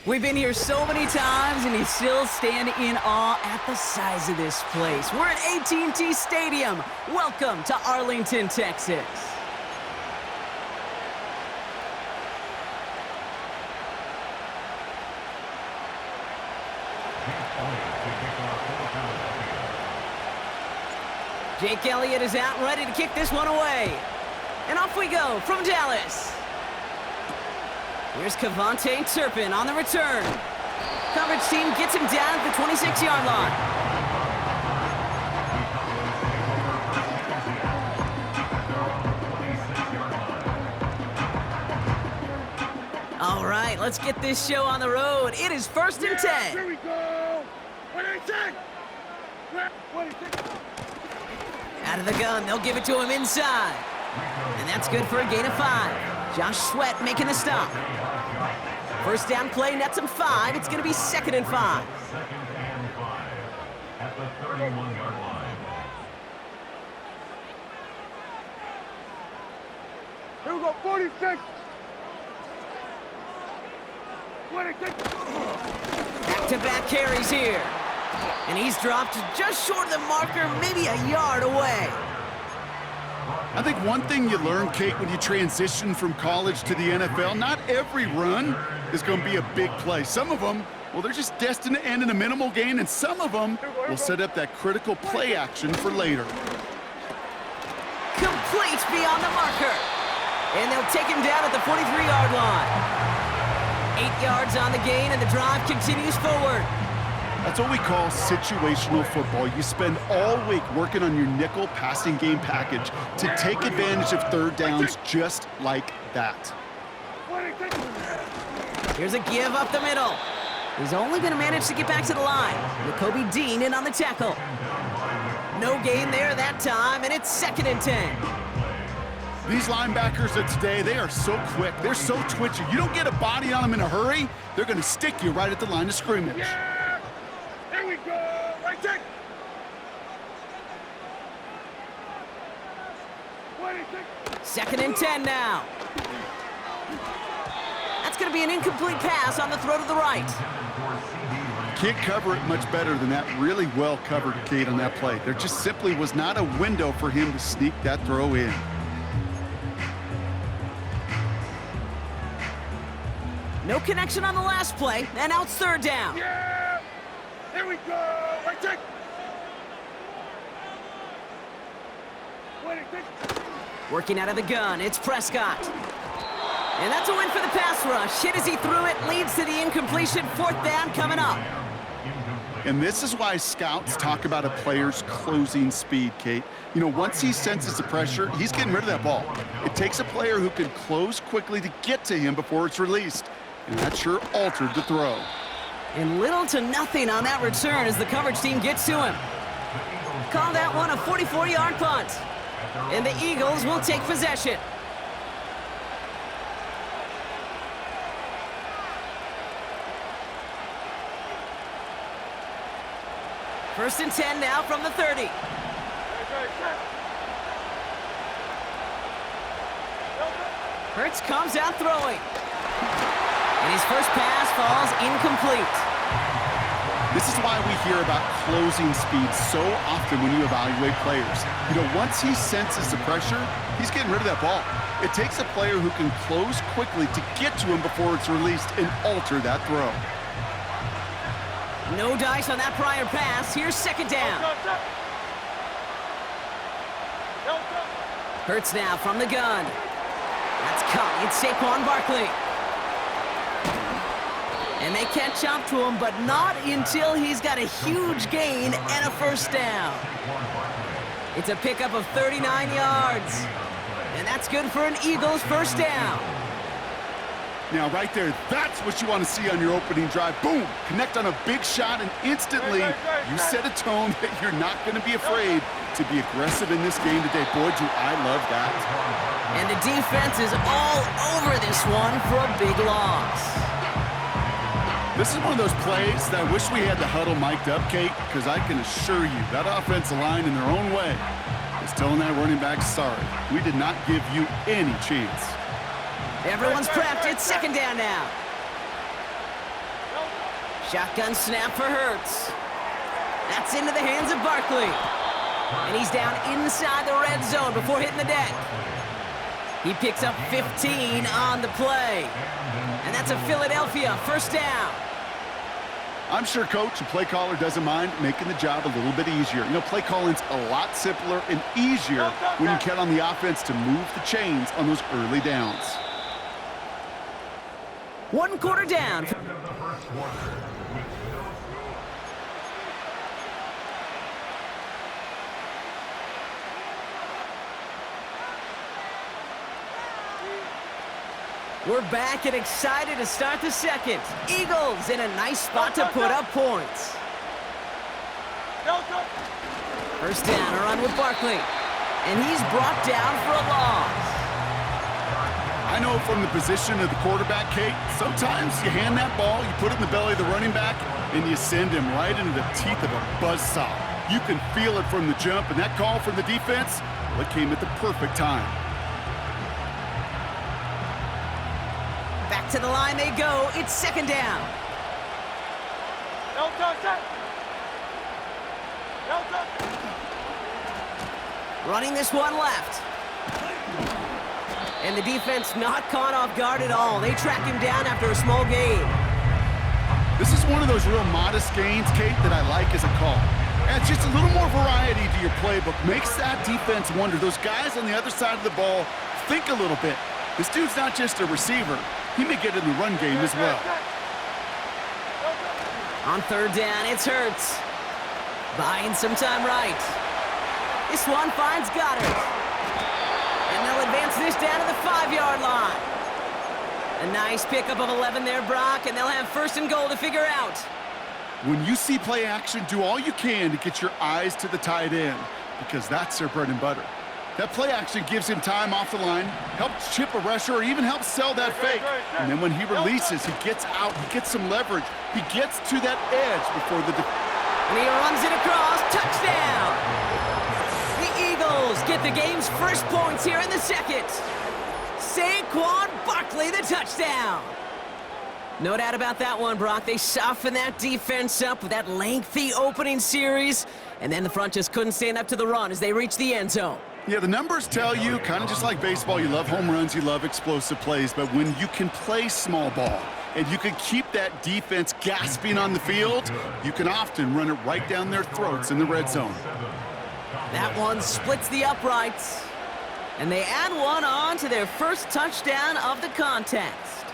We've been here so many times, and you still stand in awe at the size of this place. We're at AT&T Stadium. Welcome to Arlington, Texas. Jake Elliott is out and ready to kick this one away. And off we go from Dallas. Here's Kavontae Turpin on the return. Coverage team gets him down at the 26-yard line. All right, let's get this show on the road. It is 1st and 10. Here we go. What do you think? What do you think? Out of the gun, they'll give it to him inside. And that's good for a gain of 5. Josh Sweat making the stop. First down play nets him 5. It's going to be 2nd and 5. At the 31-yard line. Here we go, 46. What do you think? Back-to-back carries here. And he's dropped just short of the marker, maybe a yard away. I think one thing you learn, Kate, when you transition from college to the NFL, not every run is going to be a big play. Some of them, well, they're just destined to end in a minimal gain, and some of them will set up that critical play action for later. Complete beyond the marker. And they'll take him down at the 43-yard line. 8 yards on the gain, and the drive continues forward. That's what we call situational football. You spend all week working on your nickel passing game package to take advantage of third downs just like that. Here's a give up the middle. He's only going to manage to get back to the line. Jacoby Dean in on the tackle. No gain there that time, and it's 2nd and 10. These linebackers of today, they are so quick. They're so twitchy. You don't get a body on them in a hurry, they're going to stick you right at the line of scrimmage. Yeah! Here we go! Right there! What do you think? 2nd and 10 now. That's going to be an incomplete pass on the throw to the right. Can't cover it much better than that. Really well covered, Kate, on that play. There just simply was not a window for him to sneak that throw in. No connection on the last play, and now it's 3rd down. Yeah! Here we go! Right there! What do you think? Working out of the gun, it's Prescott. And that's a win for the pass rush. Hit as he threw it, leads to the incompletion. 4th down coming up. And this is why scouts talk about a player's closing speed, Kate. You know, once he senses the pressure, he's getting rid of that ball. It takes a player who can close quickly to get to him before it's released. And that sure altered the throw. And little to nothing on that return as the coverage team gets to him. Call that one a 44-yard punt. And the Eagles will take possession. First and 10 now from the 30. Hurts comes out throwing. And his first pass falls incomplete. This is why we hear about closing speed so often when you evaluate players. You know, once he senses the pressure, he's getting rid of that ball. It takes a player who can close quickly to get to him before it's released and alter that throw. No dice on that prior pass. Here's 2nd down. Hurts now from the gun. That's caught. It's Saquon Barkley. And they catch up to him, but not until he's got a huge gain and a 1st down. It's a pickup of 39 yards. And that's good for an Eagles 1st down. Now, right there, that's what you want to see on your opening drive. Boom! Connect on a big shot, and instantly you set a tone that you're not going to be afraid to be aggressive in this game today. Boy, do I love that. And the defense is all over this one for a big loss. This is one of those plays that I wish we had the huddle mic'd up, Kate, because I can assure you that offensive line in their own way is telling that running back, sorry, we did not give you any chance. Everyone's prepped. It's 2nd down now. Shotgun snap for Hurts. That's into the hands of Barkley. And he's down inside the red zone before hitting the deck. He picks up 15 on the play. And that's a Philadelphia first down. I'm sure coach and play caller doesn't mind making the job a little bit easier. You know, play calling's a lot simpler and easier when you count on the offense to move the chains on those early downs. 1 quarter down. We're back and excited to start the second. Eagles in a nice spot to put up points. First down, a run with Barkley. And he's brought down for a loss. I know from the position of the quarterback, Kate, sometimes you hand that ball, you put it in the belly of the running back, and you send him right into the teeth of a buzzsaw. You can feel it from the jump, and that call from the defense, well, it came at the perfect time. Back to the line they go. It's second down. Running this one left. And the defense not caught off guard at all. They track him down after a small gain. This is one of those real modest gains, Kate, that I like as a call. Adds just a little more variety to your playbook. Makes that defense wonder. Those guys on the other side of the ball think a little bit. This dude's not just a receiver. He may get in the run game as well. On third down, it's Hurts. Buying some time right. This one finds Goddard. And they'll advance this down to the 5-yard line. A nice pickup of 11 there, Brock, and they'll have first and goal to figure out. When you see play action, do all you can to get your eyes to the tight end, because that's their bread and butter. That play action gives him time off the line, helps chip a rusher, or even helps sell that fake. And then when he releases, he gets out, he gets some leverage. He gets to that edge before the... And he runs it across, touchdown! The Eagles get the game's first points here in the second. Saquon Barkley, the touchdown. No doubt about that one, Brock. They softened that defense up with that lengthy opening series, and then the front just couldn't stand up to the run as they reached the end zone. Yeah, the numbers tell you, kind of just like baseball, you love home runs, you love explosive plays, but when you can play small ball and you can keep that defense gasping on the field, you can often run it right down their throats in the red zone. That one splits the uprights, and they add one on to their first touchdown of the contest.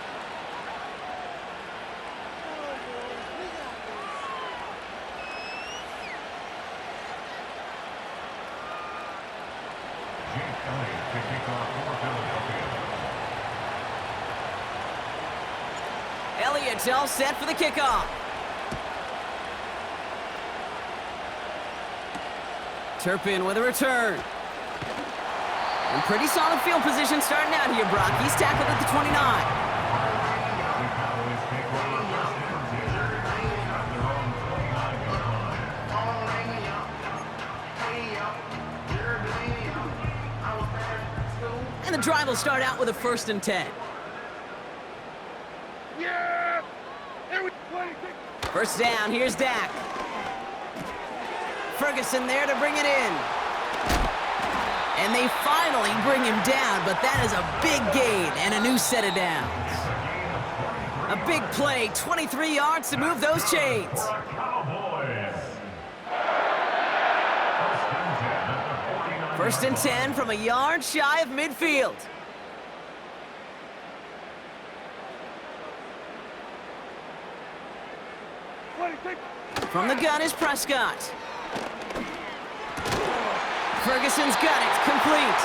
Elliott's all set for the kickoff. Turpin with a return. And pretty solid field position starting out here, Brock. He's tackled at the 29. And the drive will start out with a 1st and 10. Yeah! First down, here's Dak. Ferguson there to bring it in. And they finally bring him down, but that is a big gain and a new set of downs. A big play, 23 yards to move those chains. First and 10 from a yard shy of midfield. From the gun is Prescott. Ferguson's got it, complete.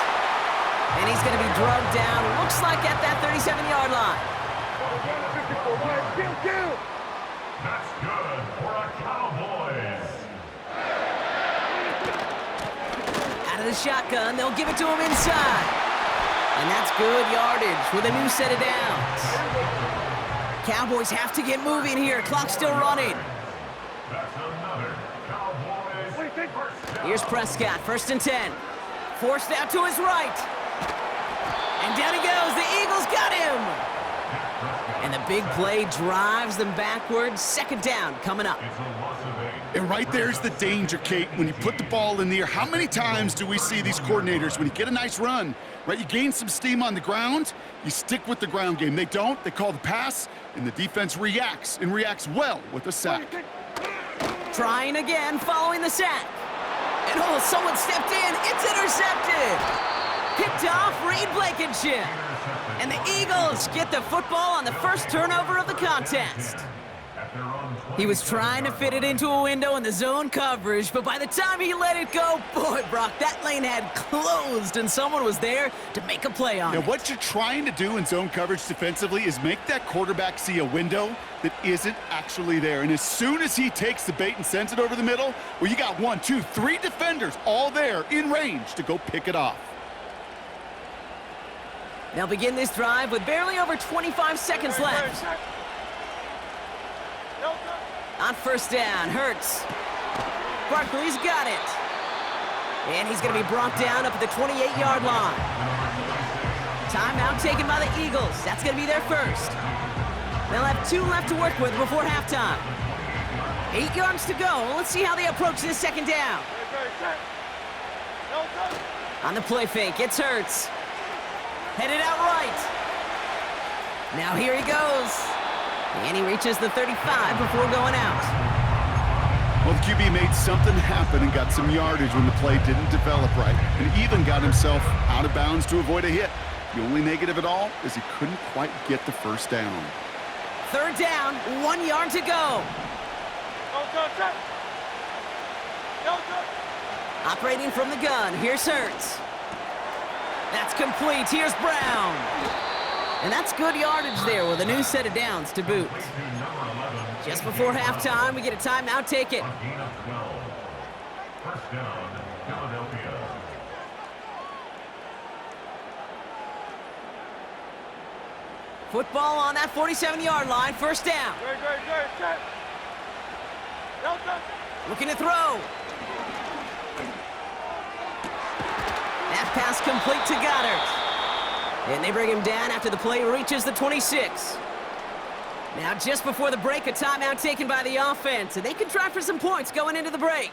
And he's going to be drugged down, looks like at that 37-yard line. That's good for a Cowboys. Out of the shotgun, they'll give it to him inside. And that's good yardage with a new set of downs. Cowboys have to get moving here. Clock's still running. That's another Cowboys first down. Here's Prescott, 1st and 10. Forced out to his right. And down he goes. The Eagles got him. And the big play drives them backwards. Second down coming up. It's a loss of 8. And right there's the danger, Kate. When you put the ball in the air, how many times do we see these coordinators, when you get a nice run, right, you gain some steam on the ground, you stick with the ground game. They don't, they call the pass, and the defense reacts, and reacts well with a sack. Trying again, following the sack. And oh, someone stepped in. It's intercepted. Picked off Reed Blankenship. And the Eagles get the football on the first turnover of the contest. He was trying to fit it into a window in the zone coverage, but by the time he let it go, boy, Brock, that lane had closed, and someone was there to make a play on it. What you're trying to do in zone coverage defensively is make that quarterback see a window that isn't actually there. And as soon as he takes the bait and sends it over the middle, well, you got 1, 2, 3 defenders all there in range to go pick it off. They'll begin this drive with barely over 25 seconds left. On first down, Hurts. Barkley's got it. And he's going to be brought down up at the 28-yard line. Timeout taken by the Eagles. That's going to be their first. They'll have 2 left to work with before halftime. 8 yards to go. Let's see how they approach this second down. On the play fake, it's Hurts. Headed out right. Now here he goes. And he reaches the 35 before going out. Well, the QB made something happen and got some yardage when the play didn't develop right, and even got himself out of bounds to avoid a hit. The only negative at all is he couldn't quite get the first down. Third down, 1 yard to go. Operating from the gun, here's Hurts. That's complete, here's Brown. And that's good yardage there with a new set of downs to boot. Just before halftime, we get a timeout taken. First down, Philadelphia. Football on that 47-yard line, first down. Looking to throw. That pass complete to Goddard. And they bring him down after the play reaches the 26. Now just before the break, a timeout taken by the offense, and they can try for some points going into the break.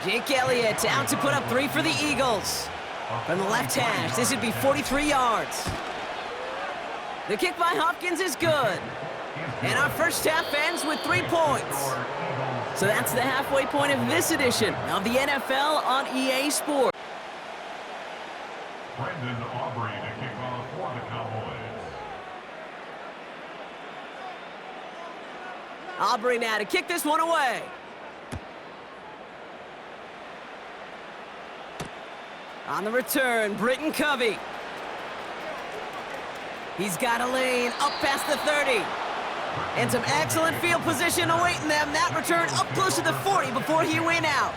Jake Elliott out to put up 3 for the Eagles. From the left hash, this would be 43 yards. The kick by Hopkins is good. And our first half ends with 3 points. So that's the halfway point of this edition of the NFL on EA Sports. Brendan Aubrey to kick off for the Cowboys. Aubrey now to kick this one away. On the return, Britton Covey. He's got a lane up past the 30. And some excellent field position awaiting them. That return up close to the 40 before he went out.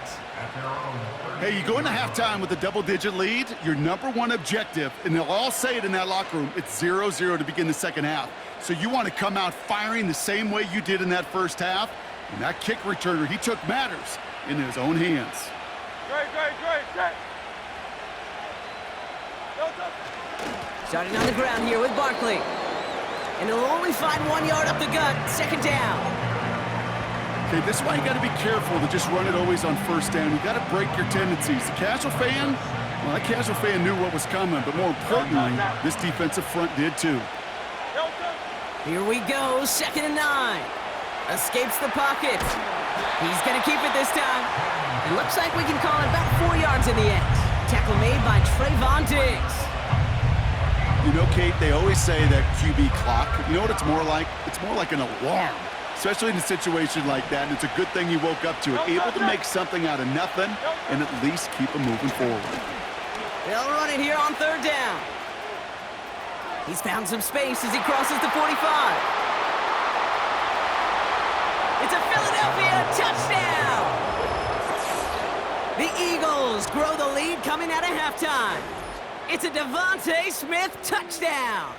Hey, you go into halftime with a double-digit lead, your number one objective, and they'll all say it in that locker room, it's 0-0 to begin the second half. So you want to come out firing the same way you did in that first half. And that kick returner, he took matters in his own hands. Starting on the ground here with Barkley. And he'll only find 1 yard up the gut. Second down. Okay, this is why you got to be careful to just run it always on first down. You got to break your tendencies. The casual fan, well, that casual fan knew what was coming, but more importantly, this defensive front did too. Here we go, 2nd and 9. Escapes the pocket. He's going to keep it this time. It looks like we can call it about 4 yards in the end. Tackle made by Trayvon Diggs. You know, Kate, they always say that QB clock, you know what it's more like? It's more like an alarm, especially in a situation like that. And it's a good thing you woke up to it, able to make something out of nothing and at least keep them moving forward. They'll run it here on 3rd down. He's found some space as he crosses the 45. It's a Philadelphia touchdown! The Eagles grow the lead coming out of halftime. It's a Devontae Smith touchdown.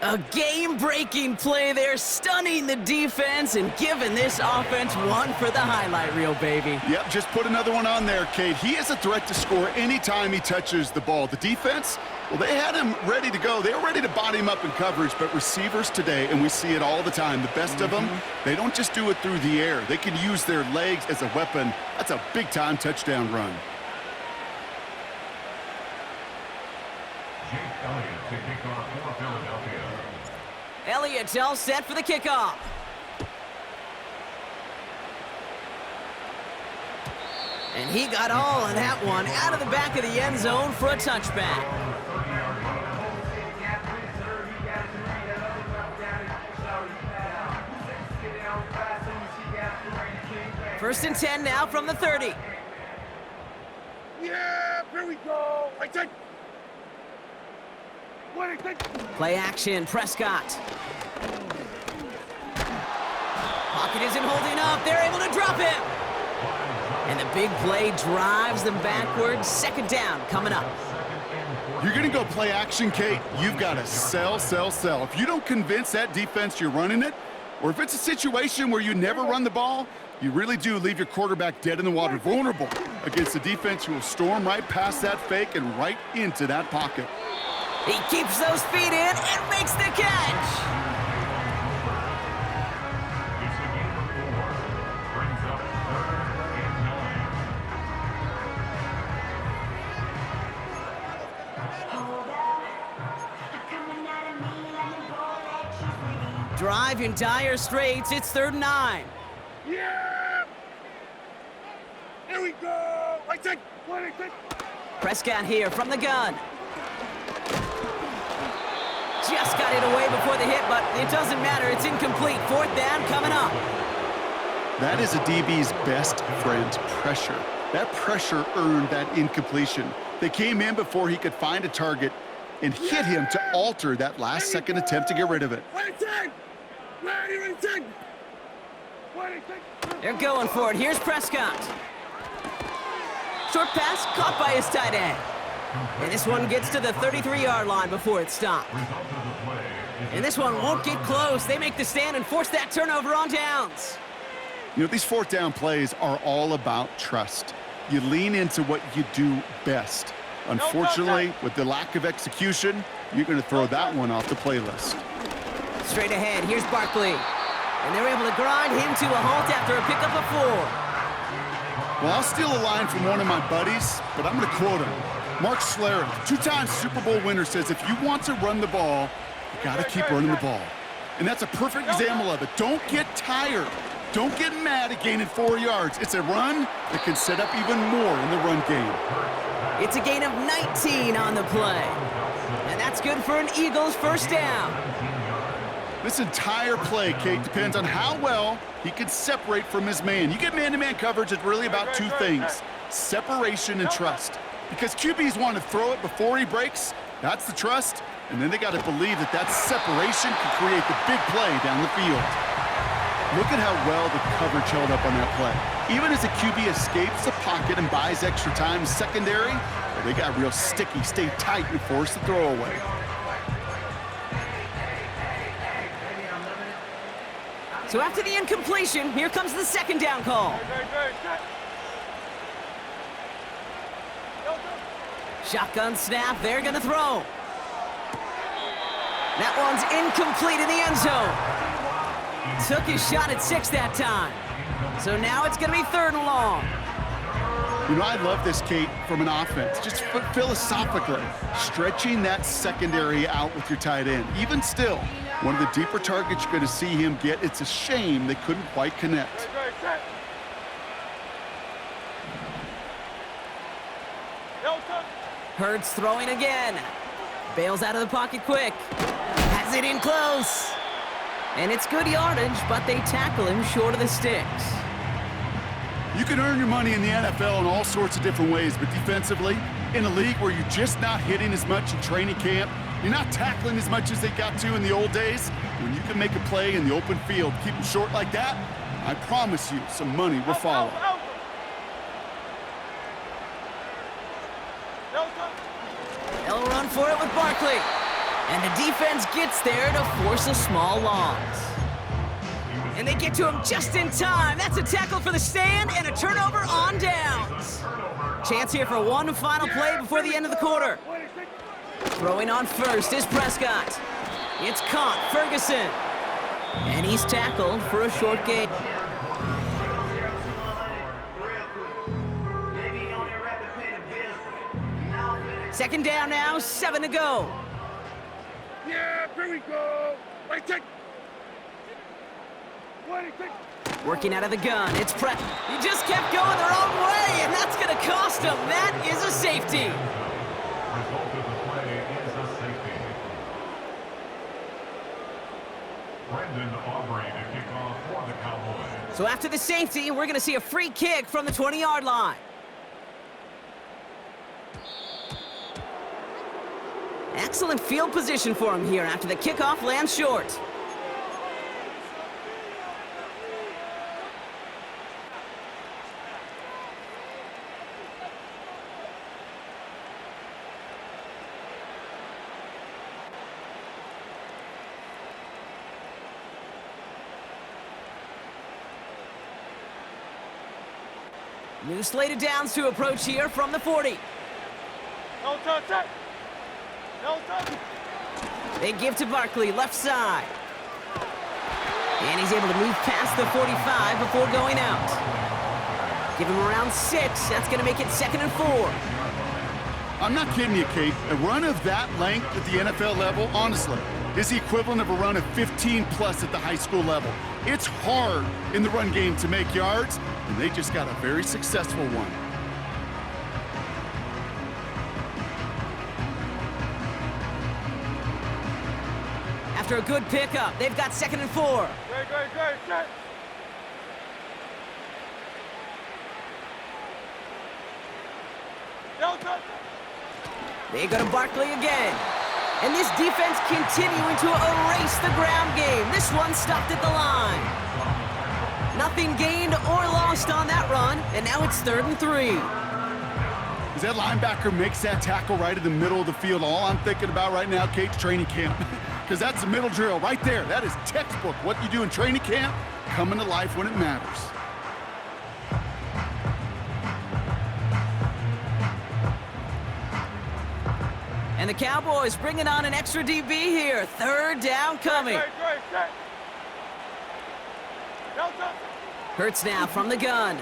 A game-breaking play there, stunning the defense and giving this offense one for the highlight reel, baby. Yep, just put another one on there, Kate. He is a threat to score anytime he touches the ball. The defense, well, they had him ready to go. They were ready to body him up in coverage, but receivers today, and we see it all the time, the best of them, they don't just do it through the air. They can use their legs as a weapon. That's a big-time touchdown run. Jake Elliott to kick off for Philadelphia. Elliott's all set for the kickoff. And he got all of that one out of the back of the end zone for a touchback. First and 10 now from the 30. Yeah, here we go. I take. What I think? Play action, Prescott. Pocket isn't holding up. They're able to drop him. And the big play drives them backwards. Second down coming up. You're going to go play action, Kate. You've got to sell, sell, sell. If you don't convince that defense you're running it, or if it's a situation where you never run the ball, you really do leave your quarterback dead in the water, vulnerable against a defense who will storm right past that fake and right into that pocket. He keeps those feet in and makes the catch. It's a game of 4. Brings up 3rd and 9. Drive in dire straits. It's 3rd and 9. Yeah! Here we go! I take. What I take? Prescott here from the gun. Just got it away before the hit, but it doesn't matter. It's incomplete. 4th down coming up. That is a DB's best friend, pressure. That pressure earned that incompletion. They came in before he could find a target and hit him to alter that last-second attempt to get rid of it. What I take? Ready, what I take? What I take? They're going for it. Here's Prescott. Short pass caught by his tight end. And this one gets to the 33-yard line before it stopped. And this one won't get close. They make the stand and force that turnover on downs. You know, these 4th down plays are all about trust. You lean into what you do best. Unfortunately, with the lack of execution, you're going to throw that one off the playlist. Straight ahead, here's Barkley. And they're able to grind him to a halt after a pickup of 4. Well, I'll steal a line from one of my buddies, but I'm going to quote him. Mark Schlereth, 2-time Super Bowl winner, says if you want to run the ball, you got to keep running the ball. And that's a perfect example of it. Don't get tired. Don't get mad at gaining 4 yards. It's a run that can set up even more in the run game. It's a gain of 19 on the play. And that's good for an Eagles first down. This entire play, Kate, depends on how well he can separate from his man. You get man-to-man coverage, it's really about 2 things, separation and trust. Because QBs want to throw it before he breaks, that's the trust, and then they got to believe that that separation can create the big play down the field. Look at how well the coverage held up on that play. Even as the QB escapes the pocket and buys extra time secondary, well, they got real sticky, stay tight, and force the throwaway. So after the incompletion, here comes the 2nd down call. Shotgun snap, they're gonna throw. That one's incomplete in the end zone. Took his shot at 6 that time. So now it's gonna be 3rd and long. You know, I love this, Kate, from an offense. Just philosophically, stretching that secondary out with your tight end. Even still, one of the deeper targets you're going to see him get. It's a shame they couldn't quite connect. Hurts throwing again. Bails out of the pocket quick. Has it in close. And it's good yardage, but they tackle him short of the sticks. You can earn your money in the NFL in all sorts of different ways, but defensively, in a league where you're just not hitting as much in training camp, you're not tackling as much as they got to in the old days, when you can make a play in the open field, keep them short like that, I promise you some money will follow. They'll run for it with Barkley. And the defense gets there to force a small loss. And they get to him just in time. That's a tackle for the stand and a turnover on downs. Chance here for one final play before the end of the quarter. Throwing on first is Prescott. It's caught, Ferguson. And he's tackled for a short gain. Second down now, 7 to go. Yeah, here we go. Right, take. Working out of the gun, it's He just kept going the wrong way, and that's going to cost him. That is a safety. Result of the play is a safety. Brendan Aubrey to kick off for the Cowboys. So after the safety, we're going to see a free kick from the 20-yard line. Excellent field position for him here after the kickoff lands short. New slate of downs to approach here from the 40. No touch it. No touch. They give to Barkley, left side. And he's able to move past the 45 before going out. Give him around 6. That's going to make it 2nd and 4. I'm not kidding you, Kate. A run of that length at the NFL level, honestly, is the equivalent of a run of 15-plus at the high school level. It's hard in the run game to make yards, and they just got a very successful one. After a good pickup, they've got 2nd and 4. Great, set. No touch. They go to Barkley again. And this defense continuing to erase the ground game. This one stopped at the line. Nothing gained or lost on that run, and now it's 3rd and 3. As that linebacker makes that tackle right in the middle of the field, all I'm thinking about right now, Kate's training camp. Because that's the middle drill right there. That is textbook. What you do in training camp, coming to life when it matters. And the Cowboys bringing on an extra DB here. 3rd down coming. Great, set. No touch. Hurts now from the gun.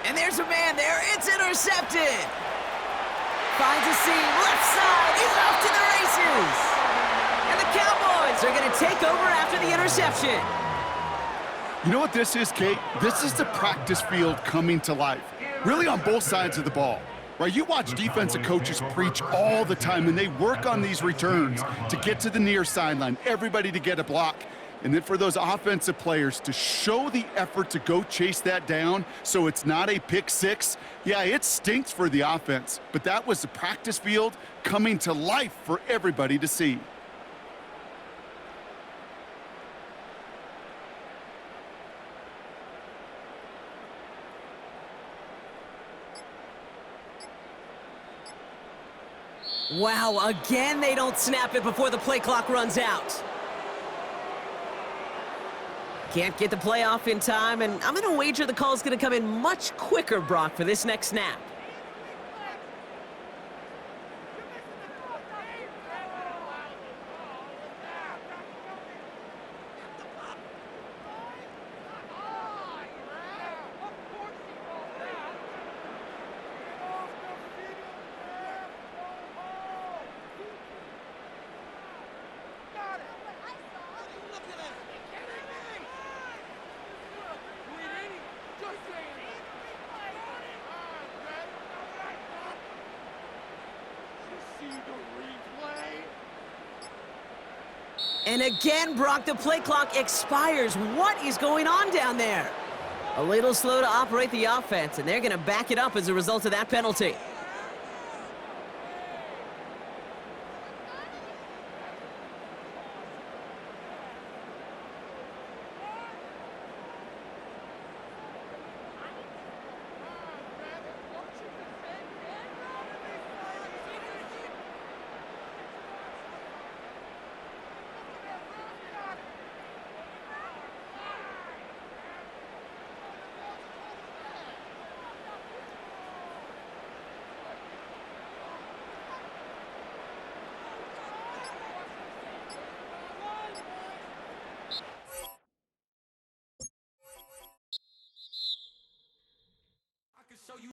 And there's a man there. It's intercepted. Finds a seam. Left side. He's off to the races. And the Cowboys are going to take over after the interception. You know what this is, Kate? This is the practice field coming to life. Really on both sides of the ball. Right, you watch defensive coaches preach all the time, and they work on these returns to get to the near sideline, everybody to get a block. And then for those offensive players to show the effort to go chase that down so it's not a pick six, yeah, it stinks for the offense. But that was the practice field coming to life for everybody to see. Wow, again they don't snap it before the play clock runs out. Can't get the play off in time, and I'm going to wager the call's going to come in much quicker, Brock, for this next snap. And again, Brock, the play clock expires. What is going on down there? A little slow to operate the offense, and they're going to back it up as a result of that penalty.